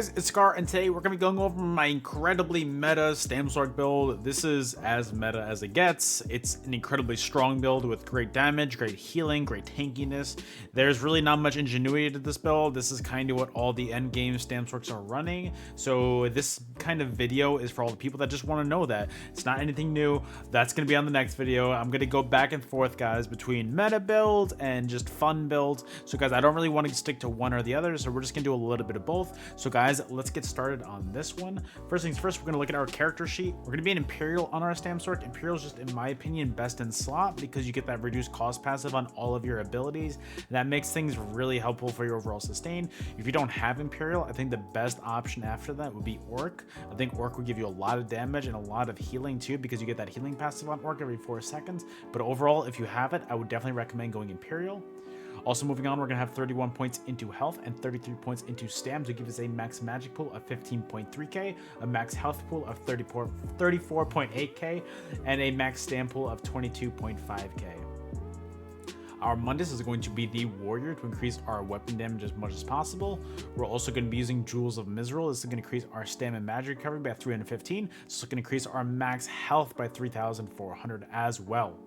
guys, it's Sekaar, and today we're going to be going over my incredibly meta StamSorc build. This is as meta as it gets. It's an incredibly strong build with great damage, great healing, great tankiness. There's really not much ingenuity to this build. This is kind of what all the end game StamSorcs are running. So this kind of video is for all the people that just want to know that. It's not anything new. That's going to be on the next video. I'm going to go back and forth, guys, between meta builds and just fun builds. So guys, I don't really want to stick to one or the other, so we're just going to do a little bit of both. So guys, let's get started on this one. First things first, we're going to look at our character sheet. We're going to be an Imperial on our StamSorc. Imperial is just, in my opinion, best in slot because you get that reduced cost passive on all of your abilities. That makes things really helpful for your overall sustain. If you don't have Imperial, I think the best option after that would be Orc. I think Orc would give you a lot of damage and a lot of healing too, because you get that healing passive on Orc every 4 seconds. But overall, if you have it, I would definitely recommend going Imperial. Also moving on, we're going to have 31 points into health and 33 points into stam to give us a max magic pool of 15.3k, a max health pool of 34.8k, and a max stam pool of 22.5k. Our Mundus is going to be the Warrior to increase our weapon damage as much as possible. We're also going to be using Jewels of Mizrael. This is going to increase our stam and magic recovery by 315. This is going to increase our max health by 3,400 as well.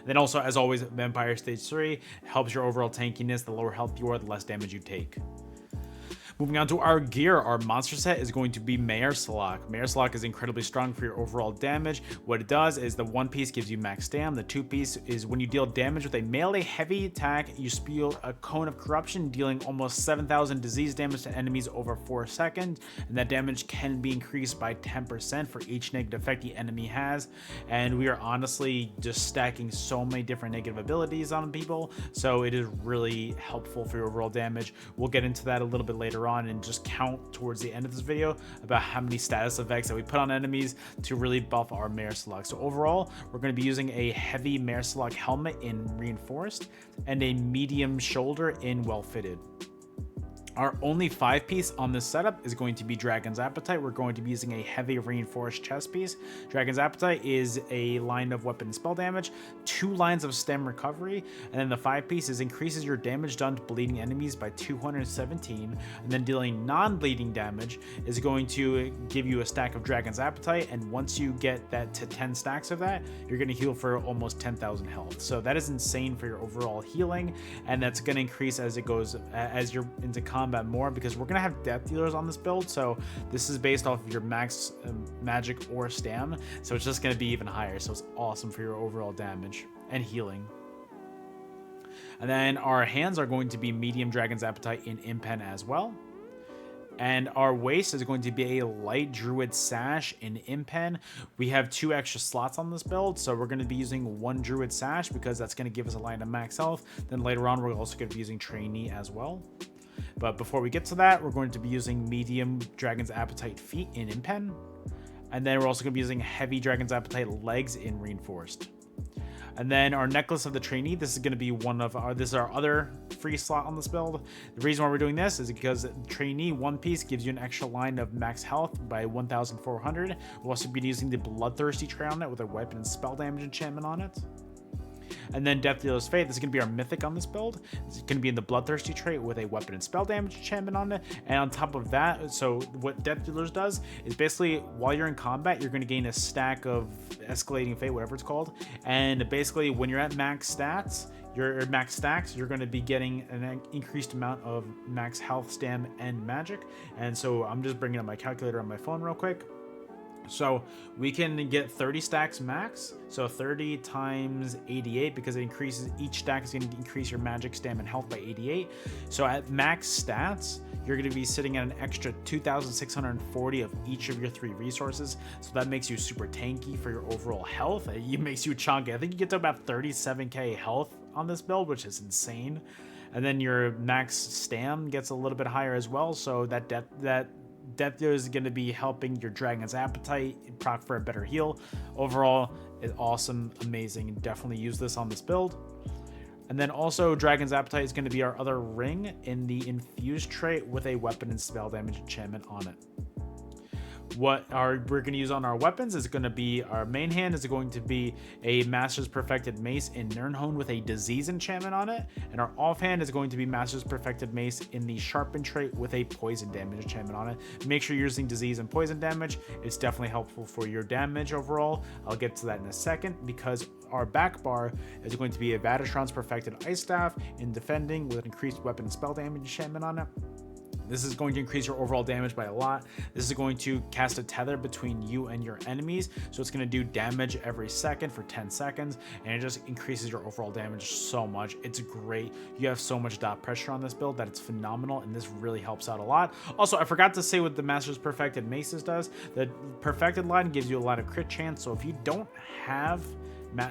Then also, as always, Vampire Stage 3 helps your overall tankiness. The lower health you are, the less damage you take. Moving on to our gear, our monster set is going to be Sekaar. Sekaar is incredibly strong for your overall damage. What it does is the 1 piece gives you max stam. The 2 piece is when you deal damage with a melee heavy attack, you spew a cone of corruption, dealing almost 7,000 disease damage to enemies over 4 seconds. And that damage can be increased by 10% for each negative effect the enemy has. And we are honestly just stacking so many different negative abilities on people. So it is really helpful for your overall damage. We'll get into that a little bit later on and just count towards the end of this video about how many status effects that we put on enemies to really buff our Sekaar. So overall, we're going to be using a heavy Sekaar helmet in reinforced and a medium shoulder in well fitted. Our only 5-piece on this setup is going to be Dragon's Appetite. We're going to be using a heavy reinforced chest piece. Dragon's Appetite is a line of weapon and spell damage, 2 lines of stem recovery, and then the 5-piece is increases your damage done to bleeding enemies by 217, and then dealing non-bleeding damage is going to give you a stack of Dragon's Appetite, and once you get that to 10 stacks of that, you're going to heal for almost 10,000 health. So that is insane for your overall healing, and that's going to increase as it goes, as you're into combat more, because we're gonna have depth dealers on this build, so this is based off of your max magic or stam, so it's just gonna be even higher. So it's awesome for your overall damage and healing. And then our hands are going to be medium Dragon's Appetite in impen as well. And our waist is going to be a light druid sash in impen. We have 2 extra slots on this build, so we're going to be using 1 druid sash because that's going to give us a line of max health. Then later on, we're also going to be using trainee as well. But before we get to that, we're going to be using medium Dragon's Appetite feet in impen. And then we're also going to be using heavy Dragon's Appetite legs in reinforced. And then our necklace of the trainee, this is going to be this is our other free slot on this build. The reason why we're doing this is because trainee 1 piece gives you an extra line of max health by 1,400. We'll also be using the Bloodthirsty trait on it with a weapon and spell damage enchantment on it. And then Death Dealer's Fate, this is going to be our mythic on this build. It's going to be in the Bloodthirsty trait with a weapon and spell damage enchantment on it. And on top of that, so what Death Dealers does is basically while you're in combat, you're going to gain a stack of Escalating Fate, whatever it's called. And basically when you're at max stats, your max stacks, you're going to be getting an increased amount of max health, stam, and magic. And so I'm just bringing up my calculator on my phone real quick. So we can get 30 stacks max, so 30 times 88, because it increases, each stack is going to increase your magic, stam, and health by 88. So at max stats, you're going to be sitting at an extra 2,640 of each of your 3 resources. So that makes you super tanky for your overall health. It makes you chunky. I think you get to about 37k health on this build, which is insane. And then your max stam gets a little bit higher as well, so that Death Dealer is going to be helping your Dragon's Appetite proc for a better heal. Overall, it's awesome, amazing, and definitely use this on this build. And then also Dragon's Appetite is going to be our other ring in the Infused trait with a weapon and spell damage enchantment on it. What we're going to use on our weapons is going to be our main hand is going to be a Master's Perfected Mace in Nirnhone with a Disease enchantment on it, and our offhand is going to be Master's Perfected Mace in the Sharpen trait with a Poison damage enchantment on it. Make sure you're using Disease and Poison damage. It's definitely helpful for your damage overall. I'll get to that in a second, because our back bar is going to be a Vatashron's Perfected Ice Staff in defending with an increased weapon and spell damage enchantment on it. This is going to increase your overall damage by a lot. This is going to cast a tether between you and your enemies. So it's going to do damage every second for 10 seconds. And it just increases your overall damage so much. It's great. You have so much dot pressure on this build that it's phenomenal. And this really helps out a lot. Also, I forgot to say what the Master's Perfected Maces does. The Perfected line gives you a lot of crit chance. So if you don't have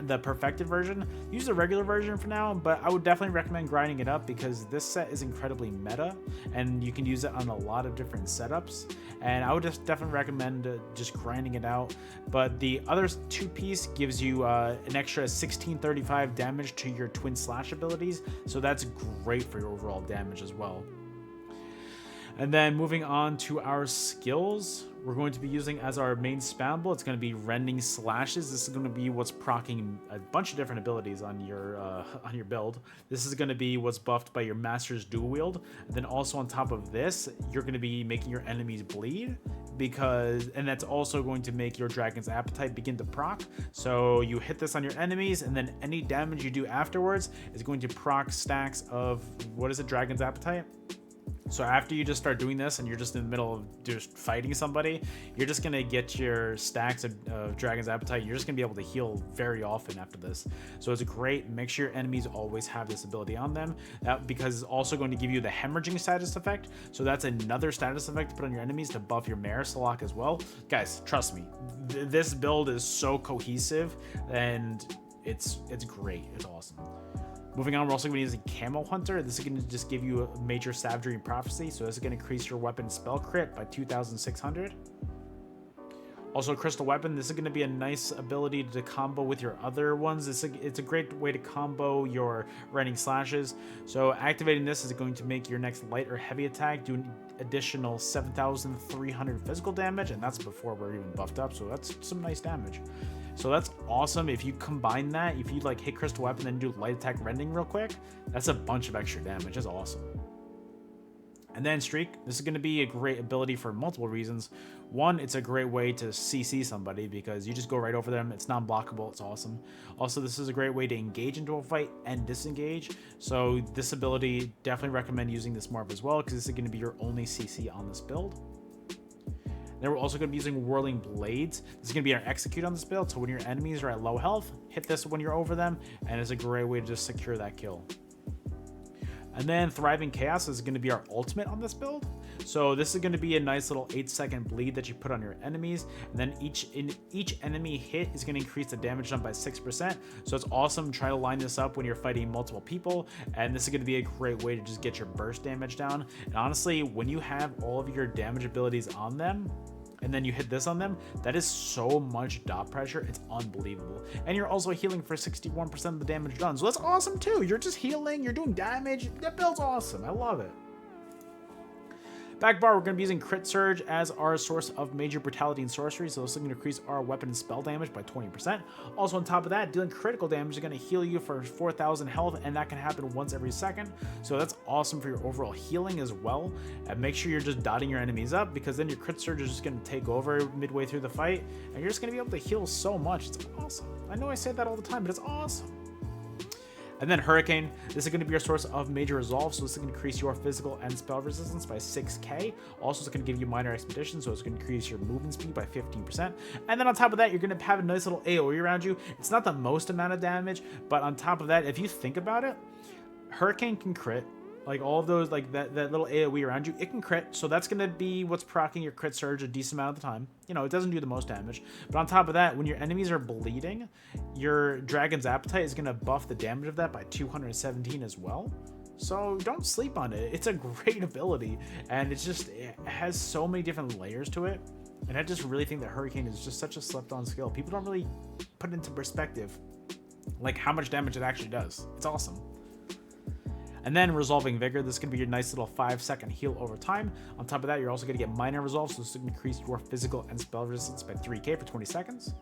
the perfected version, use the regular version for now, but I would definitely recommend grinding it up, because this set is incredibly meta and you can use it on a lot of different setups, and I would just definitely recommend just grinding it out. But the other two piece gives you an extra 1635 damage to your twin slash abilities, so that's great for your overall damage as well. And then moving on to our skills, we're going to be using as our main spammable, it's going to be Rending Slashes. This is going to be what's proccing a bunch of different abilities on your build. This is going to be what's buffed by your Master's Dual Wield. And then also on top of this, you're going to be making your enemies bleed, and that's also going to make your Dragon's Appetite begin to proc. So you hit this on your enemies, and then any damage you do afterwards is going to proc stacks of, what is it, Dragon's Appetite? So after you just start doing this and you're just in the middle of just fighting somebody, you're just going to get your stacks of Dragon's Appetite. You're just going to be able to heal very often after this. So it's great. Make sure your enemies always have this ability on them, because it's also going to give you the Hemorrhaging status effect. So that's another status effect to put on your enemies to buff your Marisalok as well. Guys, trust me, this build is so cohesive and it's great. It's awesome. Moving on, we're also going to be using Camo Hunter. This is going to just give you a major Savagery and Prophecy. So this is going to increase your weapon spell crit by 2,600. Also, Crystal Weapon. This is going to be a nice ability to combo with your other ones. It's a great way to combo your Rending Slashes. So activating this is going to make your next light or heavy attack do an additional 7,300 physical damage. And that's before we're even buffed up. So that's some nice damage. So that's awesome. If you combine that, if you like hit Crystal Weapon and then do light attack rending real quick, that's a bunch of extra damage. That's awesome. And then Streak. This is going to be a great ability for multiple reasons. One, it's a great way to CC somebody because you just go right over them. It's non-blockable. It's awesome. Also, this is a great way to engage into a fight and disengage. So this ability, definitely recommend using this more of as well, because this is going to be your only CC on this build. Then we're also going to be using Whirling Blades. This is going to be our execute on this build. So when your enemies are at low health, hit this when you're over them, and it's a great way to just secure that kill. And then Thriving Chaos is going to be our ultimate on this build. So this is going to be a nice little 8-second bleed that you put on your enemies, and then each enemy hit is going to increase the damage jump by 6%. So it's awesome. Try to line this up when you're fighting multiple people, and this is going to be a great way to just get your burst damage down. And honestly, when you have all of your damage abilities on them, and then you hit this on them, that is so much dot pressure. It's unbelievable. And you're also healing for 61% of the damage done. So that's awesome too. You're just healing, you're doing damage. That build's awesome. I love it. Back bar, we're going to be using Crit Surge as our source of major brutality and sorcery, so this is going to increase our weapon and spell damage by 20%. Also on top of that, dealing critical damage is going to heal you for 4,000 health, and that can happen once every second, so that's awesome for your overall healing as well. And make sure you're just dotting your enemies up, because then your Crit Surge is just going to take over midway through the fight, and you're just going to be able to heal so much. It's awesome. I know I say that all the time, but it's awesome. And then Hurricane, this is going to be your source of major resolve, so this is going to increase your physical and spell resistance by 6k. Also, it's going to give you minor expedition, so it's going to increase your movement speed by 15%. And then on top of that, you're going to have a nice little AoE around you. It's not the most amount of damage, but on top of that, if you think about it, Hurricane can crit. Like all of those, like that little AoE around you, it can crit. So that's going to be what's proccing your Crit Surge a decent amount of the time. You know, it doesn't do the most damage. But on top of that, when your enemies are bleeding, your Dragon's Appetite is going to buff the damage of that by 217 as well. So don't sleep on it. It's a great ability. And it has so many different layers to it. And I just really think that Hurricane is just such a slept-on skill. People don't really put it into perspective, like how much damage it actually does. It's awesome. And then Resolving Vigor, this is going to be your nice little 5-second heal over time. On top of that, you're also going to get Minor Resolve, so this is going to increase your physical and spell resistance by 3k for 20 seconds.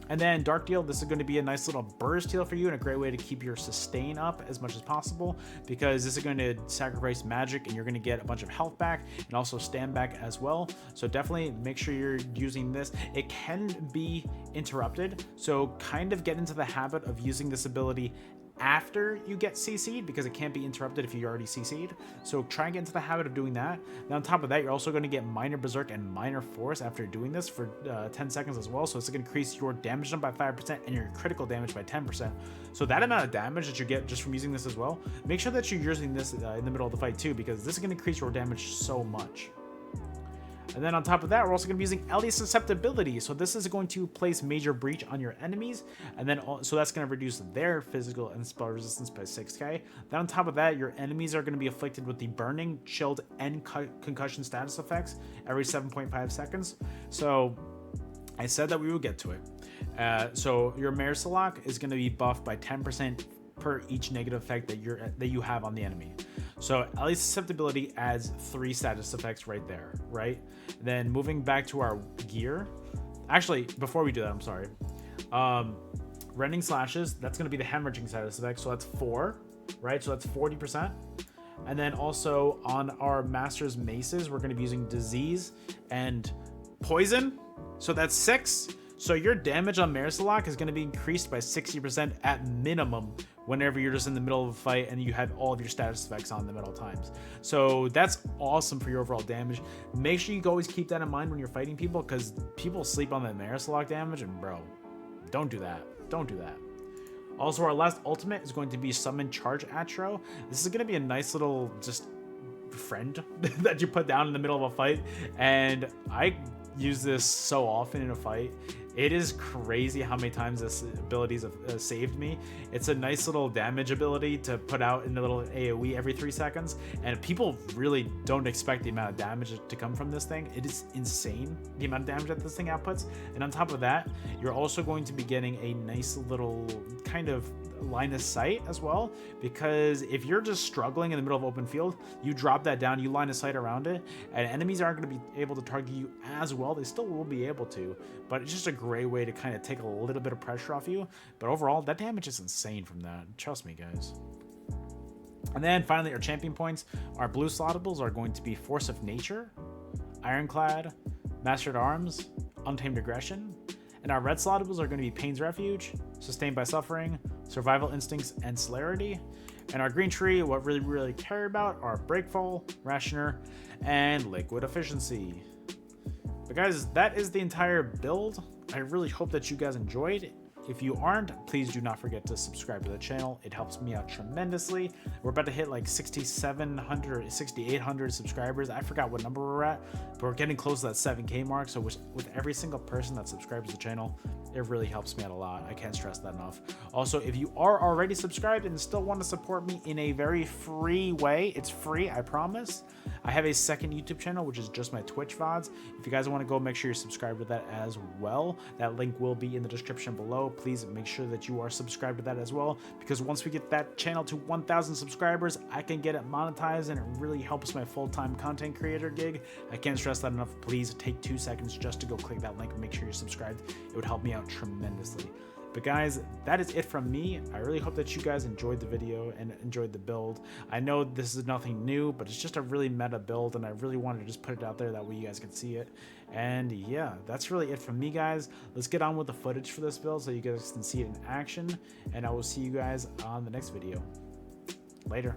And then Dark Deal, this is going to be a nice little burst heal for you and a great way to keep your sustain up as much as possible, because this is going to sacrifice magic and you're going to get a bunch of health back and also stand back as well. So definitely make sure you're using this. It can be interrupted, so kind of get into the habit of using this ability after you get CC'd, because it can't be interrupted if you already CC'd. So try and get into the habit of doing that. Then on top of that, you're also going to get Minor Berserk and Minor Force after doing this for 10 seconds as well. So it's going to increase your damage done by 5% and your critical damage by 10%. So that amount of damage that you get just from using this as well, make sure that you're using this in the middle of the fight too, because this is going to increase your damage so much. And then on top of that, we're also going to be using Ellie Susceptibility. So this is going to place Major Breach on your enemies. And then, so that's going to reduce their physical and spell resistance by 6k. Then on top of that, your enemies are going to be afflicted with the Burning, Chilled, and Concussion status effects every 7.5 seconds. So I said that we would get to it. So your Marisalak is going to be buffed by 10% per each negative effect that you have on the enemy. So Ellie's Susceptibility adds 3 status effects right there, right? Then moving back to our gear. Actually, before we do that, I'm sorry. Rending Slashes, that's going to be the hemorrhaging status effect. So that's 4, right? So that's 40%. And then also on our Master's Maces, we're going to be using Disease and Poison. So that's 6. So your damage on Marisalak is going to be increased by 60% at minimum whenever you're just in the middle of a fight and you have all of your status effects on them at all times. So that's awesome for your overall damage. Make sure you always keep that in mind when you're fighting people, because people sleep on that Marisalak damage, and bro, don't do that. Don't do that. Also, our last ultimate is going to be Summon Charge Atro. This is going to be a nice little just friend that you put down in the middle of a fight, and I use this so often in a fight. It is crazy how many times this ability has saved me. It's a nice little damage ability to put out in a little AoE every 3 seconds, and people really don't expect the amount of damage to come from this thing. It is insane, the amount of damage that this thing outputs. And on top of that, you're also going to be getting a nice little kind of line of sight as well, because if you're just struggling in the middle of open field, you drop that down, you line of sight around it, and enemies aren't going to be able to target you as well. They still will be able to, but it's just a great way to kind of take a little bit of pressure off you. But overall, that damage is insane from that, trust me guys. And then finally, our champion points. Our blue slottables are going to be Force of Nature, Ironclad, Master at Arms, Untamed Aggression. And our red slottables are going to be Pain's Refuge, Sustained by Suffering, Survival Instincts, and Celerity. And our green tree, what really care about are Breakfall, Rationer, and Liquid Efficiency. But guys, that is the entire build. I really hope that you guys enjoyed. If you aren't, please do not forget to subscribe to the channel. It helps me out tremendously. We're about to hit like 6,700 or 6,800 subscribers. I forgot what number we're at, but we're getting close to that 7K mark. So with every single person that subscribes to the channel, it really helps me out a lot. I can't stress that enough. Also, if you are already subscribed and still want to support me in a very free way, it's free, I promise. I have a second YouTube channel, which is just my Twitch VODs. If you guys want to go, make sure you're subscribed to that as well. That link will be in the description below. Please make sure that you are subscribed to that as well, because once we get that channel to 1,000 subscribers, I can get it monetized, and it really helps my full-time content creator gig. I can't stress that enough. Please take 2 seconds just to go click that link and make sure you're subscribed. It would help me out tremendously. But guys, that is it from me. I really hope that you guys enjoyed the video and enjoyed the build. I know this is nothing new, but it's just a really meta build, and I really wanted to just put it out there that way you guys can see it. And yeah, that's really it from me, guys. Let's get on with the footage for this build so you guys can see it in action, and I will see you guys on the next video. Later.